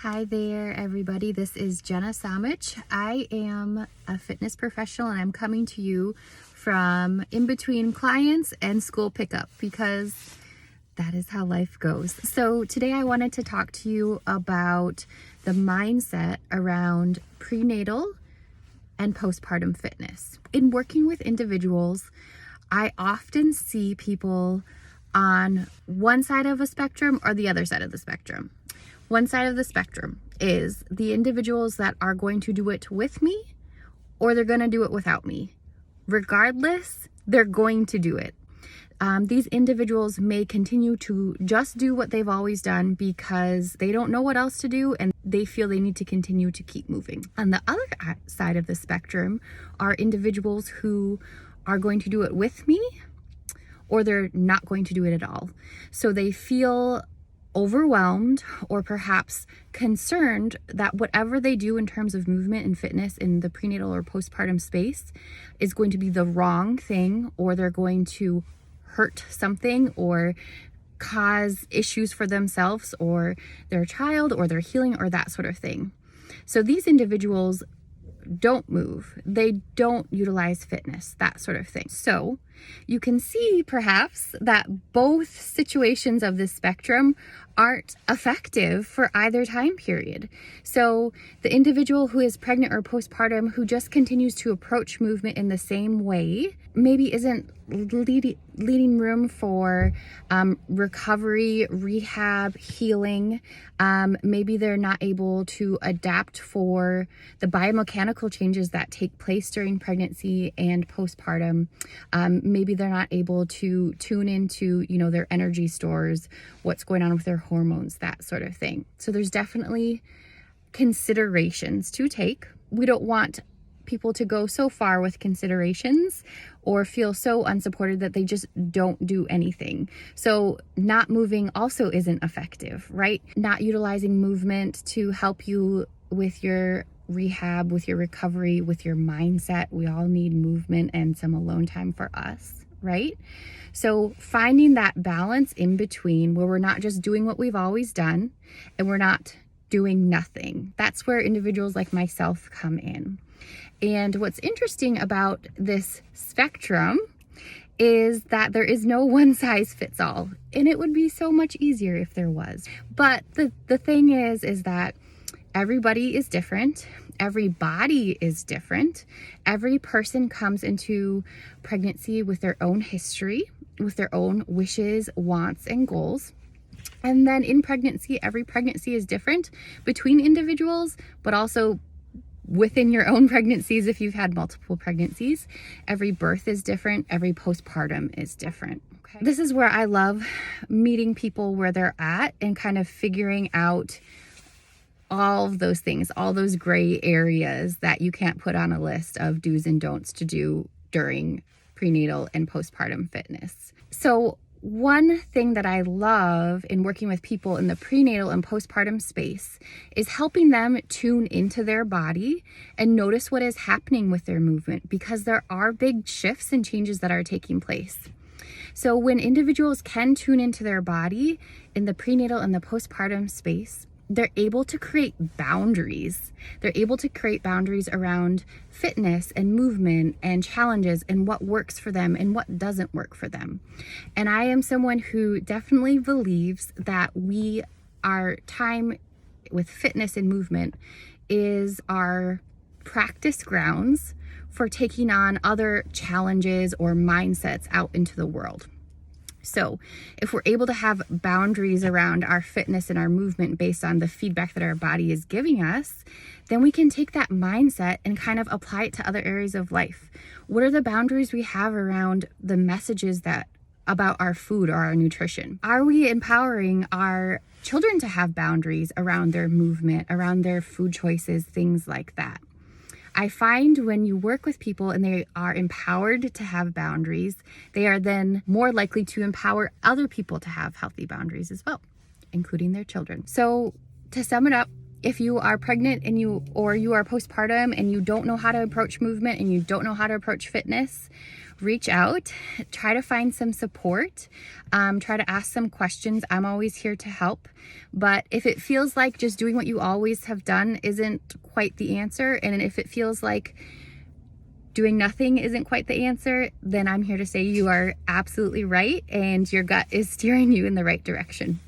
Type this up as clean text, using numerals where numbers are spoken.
Hi there, everybody. This is Jenna Somich. I am a fitness professional and I'm coming to you from in between clients and school pickup because that is how life goes. So today I wanted to talk to you about the mindset around prenatal and postpartum fitness. In working with individuals, I often see people on one side of a spectrum or the other side of the spectrum. One side of the spectrum is the individuals that are going to do it with me or they're going to do it without me. Regardless, they're going to do it. These individuals may continue to just do what they've always done because they don't know what else to do and they feel they need to continue to keep moving. On the other side of the spectrum are individuals who are going to do it with me or they're not going to do it at all. So they feel overwhelmed or perhaps concerned that whatever they do in terms of movement and fitness in the prenatal or postpartum space is going to be the wrong thing, or they're going to hurt something or cause issues for themselves or their child or their healing or that sort of thing. So these individuals don't move, they don't utilize fitness, that sort of thing. So you can see perhaps that both situations of this spectrum aren't effective for either time period. So the individual who is pregnant or postpartum who just continues to approach movement in the same way maybe isn't leading room for recovery, rehab, healing. Maybe they're not able to adapt for the biomechanical changes that take place during pregnancy and postpartum. Maybe they're not able to tune into, their energy stores, what's going on with their hormones, that sort of thing. So there's definitely considerations to take. We don't want people to go so far with considerations or feel so unsupported that they just don't do anything. So not moving also isn't effective, right? Not utilizing movement to help you with your rehab, with your recovery, with your mindset. We all need movement and some alone time for us, right? So finding that balance in between where we're not just doing what we've always done and we're not doing nothing. That's where individuals like myself come in. And what's interesting about this spectrum is that there is no one size fits all. And it would be so much easier if there was. But the thing is that everybody is different. Every body is different. Every person comes into pregnancy with their own history, with their own wishes, wants, and goals. And then in pregnancy, every pregnancy is different between individuals, but also within your own pregnancies if you've had multiple pregnancies. Every birth is different. Every postpartum is different. Okay. This is where I love meeting people where they're at and kind of figuring out all of those things, all those gray areas that you can't put on a list of do's and don'ts to do during prenatal and postpartum fitness. So one thing that I love in working with people in the prenatal and postpartum space is helping them tune into their body and notice what is happening with their movement, because there are big shifts and changes that are taking place. So when individuals can tune into their body in the prenatal and the postpartum space, they're able to create boundaries. They're able to create boundaries around fitness and movement and challenges and what works for them and what doesn't work for them. And I am someone who definitely believes that our time with fitness and movement is our practice grounds for taking on other challenges or mindsets out into the world. So if we're able to have boundaries around our fitness and our movement based on the feedback that our body is giving us, then we can take that mindset and kind of apply it to other areas of life. What are the boundaries we have around the messages about our food or our nutrition? Are we empowering our children to have boundaries around their movement, around their food choices, things like that? I find when you work with people and they are empowered to have boundaries, they are then more likely to empower other people to have healthy boundaries as well, including their children. So to sum it up, if you are pregnant and you are postpartum and you don't know how to approach movement and you don't know how to approach fitness, reach out, try to find some support, try to ask some questions. I'm always here to help. But if it feels like just doing what you always have done isn't quite the answer, and if it feels like doing nothing isn't quite the answer, then I'm here to say you are absolutely right and your gut is steering you in the right direction.